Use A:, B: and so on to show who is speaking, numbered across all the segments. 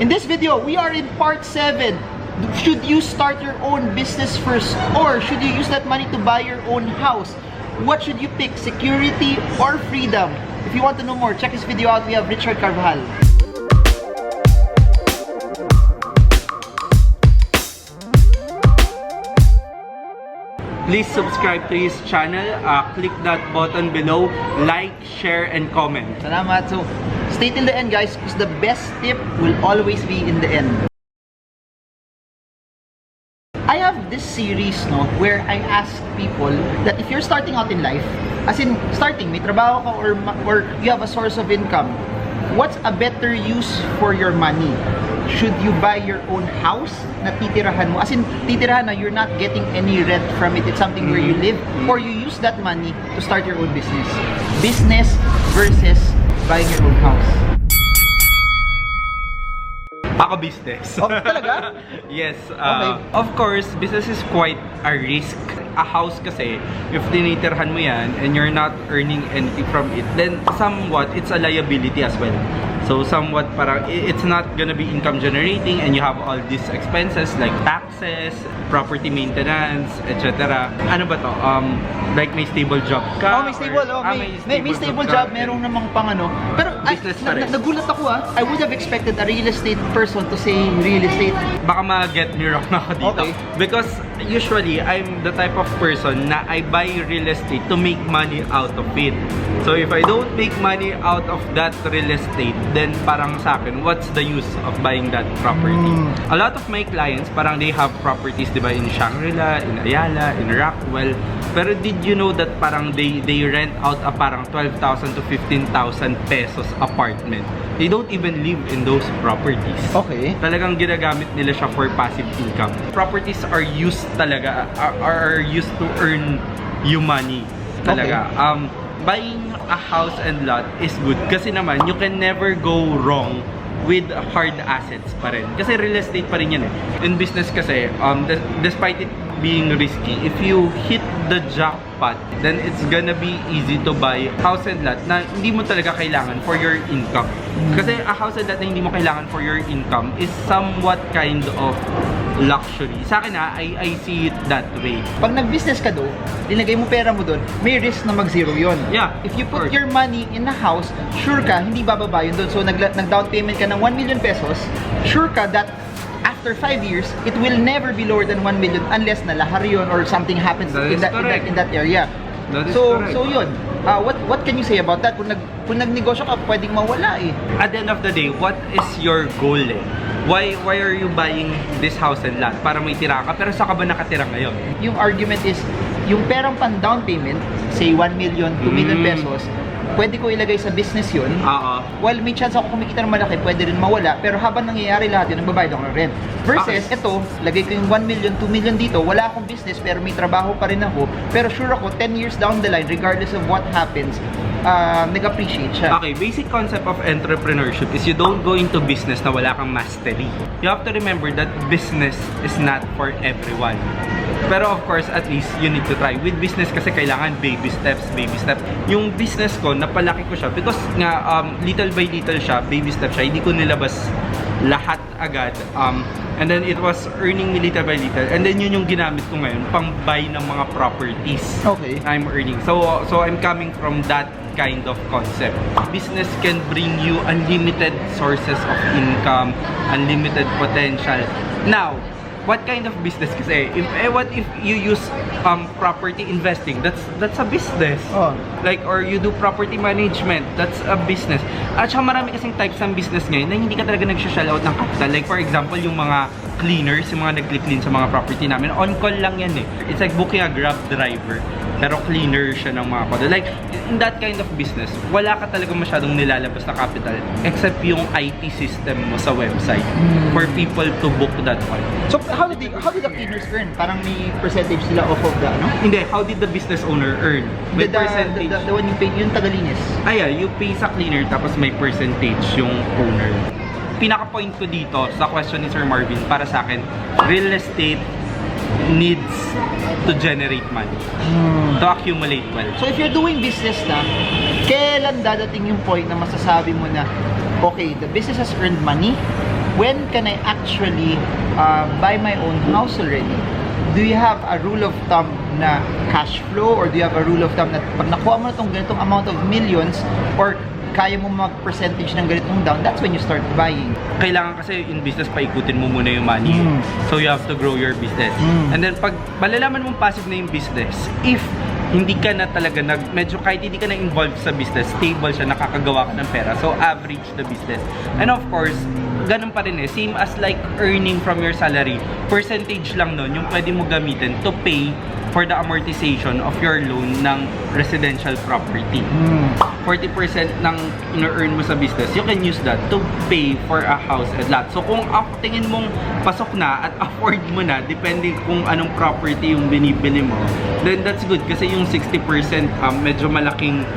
A: In this video, we are in part 7. Should you start your own business first, or should you use that money to buy your own house? What should you pick, security or freedom? If you want to know more, check this video out. We have Richard Carvajal.
B: Please subscribe to his channel, click that button below, like, share, and comment.
A: Salamat. So, stay till the end, guys, because the best tip will always be in the end. I have this series, no, where I ask people that if you're starting out in life, as in starting, may trabaho ka or you have a source of income, what's a better use for your money? Should you buy your own house na titirahan mo? As in, titirahan na you're not getting any rent from it. It's something where you live, or you use that money to start your own business. Business versus buying your own house.
B: Ako business.
A: Oh, talaga?
B: Yes.
A: Okay.
B: Of course, business is quite a risk. A house kasi, if tinitirhan mo yan and you're not earning anything from it, then somewhat, it's a liability as well. So somewhat parang it's not gonna be income generating and you have all these expenses like taxes, property maintenance, etc. Ano ba to? Like may stable job ka?
A: Oh, may stable. May stable job. Merong namang pang ano. Pero
B: business pa rin.
A: Nagulat ako I would have expected a real estate person to say real estate.
B: Baka ma-get me wrong ako dito.
A: Okay.
B: Because usually, I'm the type of person na I buy real estate to make money out of it. So if I don't make money out of that real estate, then parang sa akin, what's the use of buying that property? A lot of my clients, parang they have properties, di ba, in Shangri-La, in Ayala, in Rockwell. Pero did you know that parang they rent out a parang 12,000 to 15,000 pesos apartment? They don't even live in those properties.
A: Okay.
B: Talagang ginagamit nila siya for passive income. Properties are used talaga, are used to earn you money. Talaga.
A: Okay.
B: Buying a house and lot is good kasi naman you can never go wrong with hard assets pa rin. Kasi real estate pa rin yan eh. In business kasi, despite it being risky, if you hit the jackpot, then it's gonna be easy to buy house and lot na hindi mo talaga kailangan for your income. Kasi a house and lot na hindi mo kailangan for your income is somewhat kind of luxury. Sa akin I see it that way.
A: Pag nag-business ka do, linagay mo pera mo doon, may risk na mag-zero yun.
B: Yeah.
A: If you put your money in a house, sure ka, hindi bababa yun doon. So, nag-down payment ka ng 1 million pesos, sure ka that after 5 years, it will never be lower than 1 million unless nalahar yun or something happens in that area. So yun. What can you say about that? Kung nagnegosyo ka, pwedeng mawala eh.
B: At the end of the day, what is your goal eh? Why are you buying this house and lot? Para may tira ka, pero saan ka ba nakatira ngayon?
A: Yung argument is, yung perang pan down payment, say 1 million, 2 million pesos, pwede ko ilagay sa business yun. While may chance ako kumikita ng malaki, pwede rin mawala. Pero habang nangyayari lahat yun, nagbabayad ako ng rent. Versus, ito, lagay ko yung 1 million, 2 million dito, wala akong business, pero may trabaho pa rin ako. Pero sure ako, 10 years down the line, regardless of what happens, nag-appreciate siya.
B: Okay, basic concept of entrepreneurship is you don't go into business na wala kang mastery. You have to remember that business is not for everyone. Pero of course, at least you need to try. With business kasi kailangan baby steps. Yung business ko, napalaki ko siya because nga little by little siya, baby steps siya. Hindi ko nilabas lahat agad. And then it was earning me little by little. And then yun yung ginamit ko ngayon pang buy ng mga properties.
A: Okay.
B: I'm earning. So I'm coming from that kind of concept. Business can bring you unlimited sources of income, unlimited potential. Now, what kind of business kasi? What if you use property investing? That's a business. Like, or you do property management, that's a business. At saka marami kasing types ng business ngayon na hindi ka talaga nag-shell out ng capital. Like for example, yung mga cleaners, yung mga nag-clean sa mga property namin, on call lang yan eh. It's like booking a Grab driver, pero cleaner siya ng mga kodo. Like, in that kind of business, wala ka talaga masyadong nilalabas na capital except yung IT system mo sa website for people to book that one.
A: So, how did the cleaners earn? Parang may percentage sila off of the, ano?
B: Hindi, how did the business owner earn? May percentage.
A: The one you pay, yung tagalinis.
B: Yeah, you pay sa cleaner tapos may percentage yung owner. Pinaka-point ko dito sa question ni Sir Marvin, para sa akin, real estate needs to generate money, to accumulate wealth.
A: So if you're doing business na, kailan dadating yung point na masasabi mo na, okay, the business has earned money, when can I actually buy my own house already? Do you have a rule of thumb na cash flow, or do you have a rule of thumb na pag nakuha mo na itong ganitong amount of millions, or kaya mo mag-percentage ng ganitong down, that's when you start buying?
B: Kailangan kasi in business, paikutin mo muna yung money. So you have to grow your business. And then pag malalaman mong passive na yung business, if hindi ka na talaga medyo kahit hindi ka na involved sa business, stable siya, nakakagawa ka ng pera. So average the business. And of course, ganun pa rin same as like earning from your salary. Percentage lang nun yung pwede mo gamitin to pay for the amortization of your loan ng residential property. 40% ng ino-earn mo sa business, you can use that to pay for a house and lot. So kung tingin mong pasok na at afford mo na, depende kung anong property yung binibili mo, then that's good kasi yung 60% medyo malaking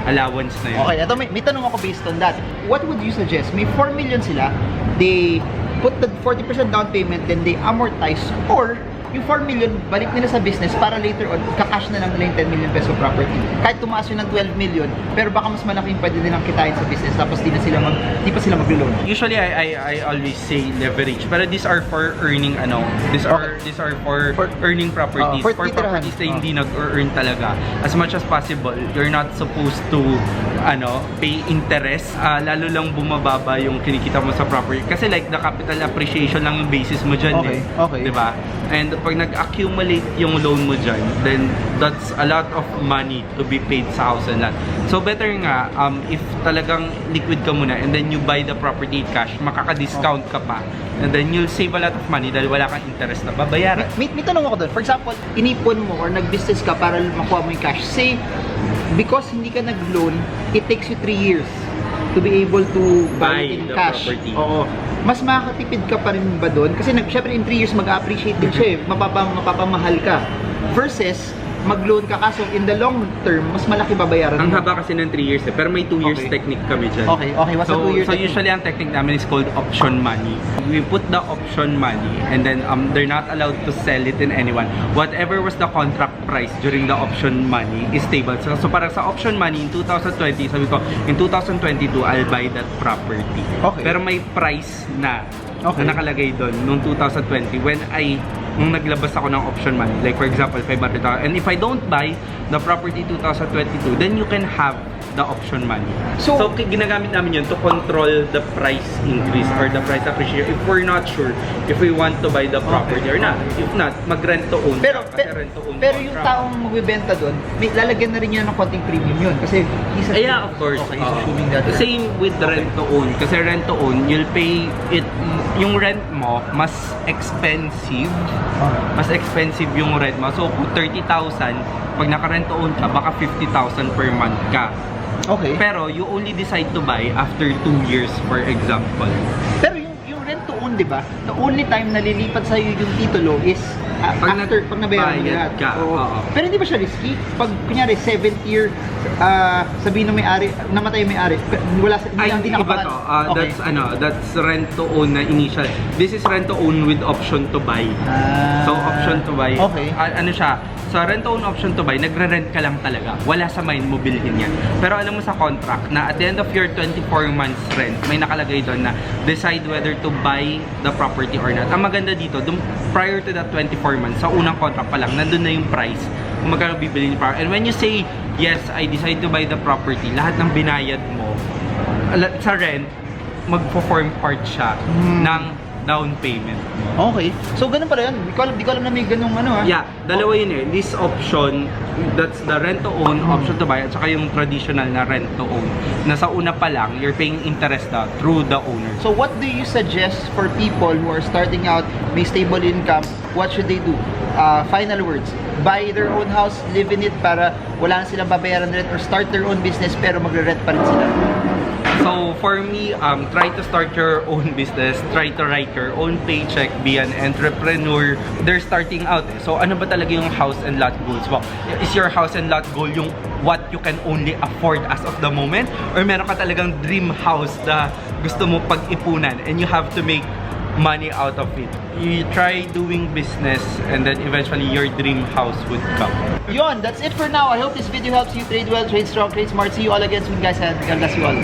B: allowance na yun.
A: Okay, ito may tanong ako based on that. What would you suggest? May 4 million sila, they put the 40% down payment, then they amortize, or yung 4 million, balik nila sa business para later on, kakash na lang nila yung 10 million peso property. Kahit tumaas yun ng 12 million, pero baka mas malaking pwede nilang kitain sa business, tapos di pa sila mag-loan.
B: Usually, I always say leverage, pero these are for earning, these are for earning properties. For properties na hindi nag-earn talaga. As much as possible, you're not supposed to, pay interest, lalo lang bumababa yung kinikita mo sa property. Kasi like, the capital appreciation lang yung basis mo dyan
A: Okay.
B: Diba? And pag nag-accumulate yung loan mo dyan, then that's a lot of money to be paid sa house and lot. So better nga, if talagang liquid ka muna and then you buy the property cash, makaka-discount ka pa. And then you'll save a lot of money dahil wala kang interest na babayaran.
A: May tanong ako doon. For example, inipon mo or nag-business ka para makuha mo yung cash. Say, because hindi ka nag-loan, it takes you 3 years to be able to buy it in cash.
B: Property.
A: Oo. Mas makakatipid ka pa rin ba doon? Kasi syempre in 3 years mag-appreciate din siya mapapamahal ka. Versus, mag-loan ka kaso in the long term, mas malaki babayaran
B: Ang
A: mo.
B: haba kasi ng 3 years pero may 2 years technique kami dyan.
A: Okay, what's the 2 years
B: So
A: technique?
B: usually ang technique namin is called option money. We put the option money and then they're not allowed to sell it in anyone. Whatever was the contract price during the option money is stable. So parang sa option money in 2020, sabi ko, in 2022, I'll buy that property.
A: Okay.
B: Pero may price na nakalagay doon noong 2020 nung naglabas ako ng option money, like for example 500,000, and if I don't buy the property 2022, then you can have the option money. So ginagamit namin yun to control the price increase or the price appreciation if we're not sure if we want to buy the property or not. If not, mag-rent to own.
A: Pero yung taong magbebenta doon, may lalagyan na rin yun ng konting premium yun kasi
B: of course.
A: Okay, assuming that.
B: Same with rent to own. Kasi rent to own, you'll pay it, yung rent mo mas expensive. Mas expensive yung rent mo. So kung 30,000, pag naka-rent to own ka, baka 50,000 per month ka.
A: Okay.
B: Pero you only decide to buy after 2 years, for example.
A: Pero yung rent to own, di ba? The only time na lilipat sa'yo yung titulo is pag nabayaran mo lahat. Pero hindi ba siya risky? Pag kunyari 7th year, sabihin ng may-ari, namatay yung may-ari, wala sa hindi
B: iba to. That's rent to own na initial. This is rent to own with option to buy. So option to buy.
A: Okay.
B: Ano siya? Sa rent to own option to buy, nagre-rent ka lang talaga. Wala sa mind mo bilhin yan. Pero alam mo sa contract na at the end of your 24 months rent, may nakalagay doon na decide whether to buy the property or not. Ang maganda dito, prior to that 24 months, sa unang contract pa lang, nandun na yung price kung magkano bibili niyo. And when you say, yes, I decide to buy the property, lahat ng binayad mo sa rent, magpo-form part siya ng down payment.
A: Okay. So, ganun pala yun. Di ko alam na may ganung
B: Yeah, dalawa yun This option, that's the rent to own, option to buy, at saka yung traditional na rent to own. Nasa una pa lang, you're paying interest through the owner.
A: So, what do you suggest for people who are starting out, may stable income, what should they do? Final words. Buy their own house, live in it para wala na silang babayaran rent, or start their own business pero magre-rent pa rin sila.
B: So for me, try to start your own business, try to write your own paycheck, be an entrepreneur. They're starting out. So ano ba talaga yung house and lot goals mo? Is your house and lot goal yung what you can only afford as of the moment? Or meron ka talagang dream house na gusto mo pag-ipunan and you have to make money out of it? You try doing business and then eventually your dream house would come.
A: Yon, that's it for now. I hope this video helps you trade well, trade strong, trade smart. See you all again soon, guys, and God bless you all.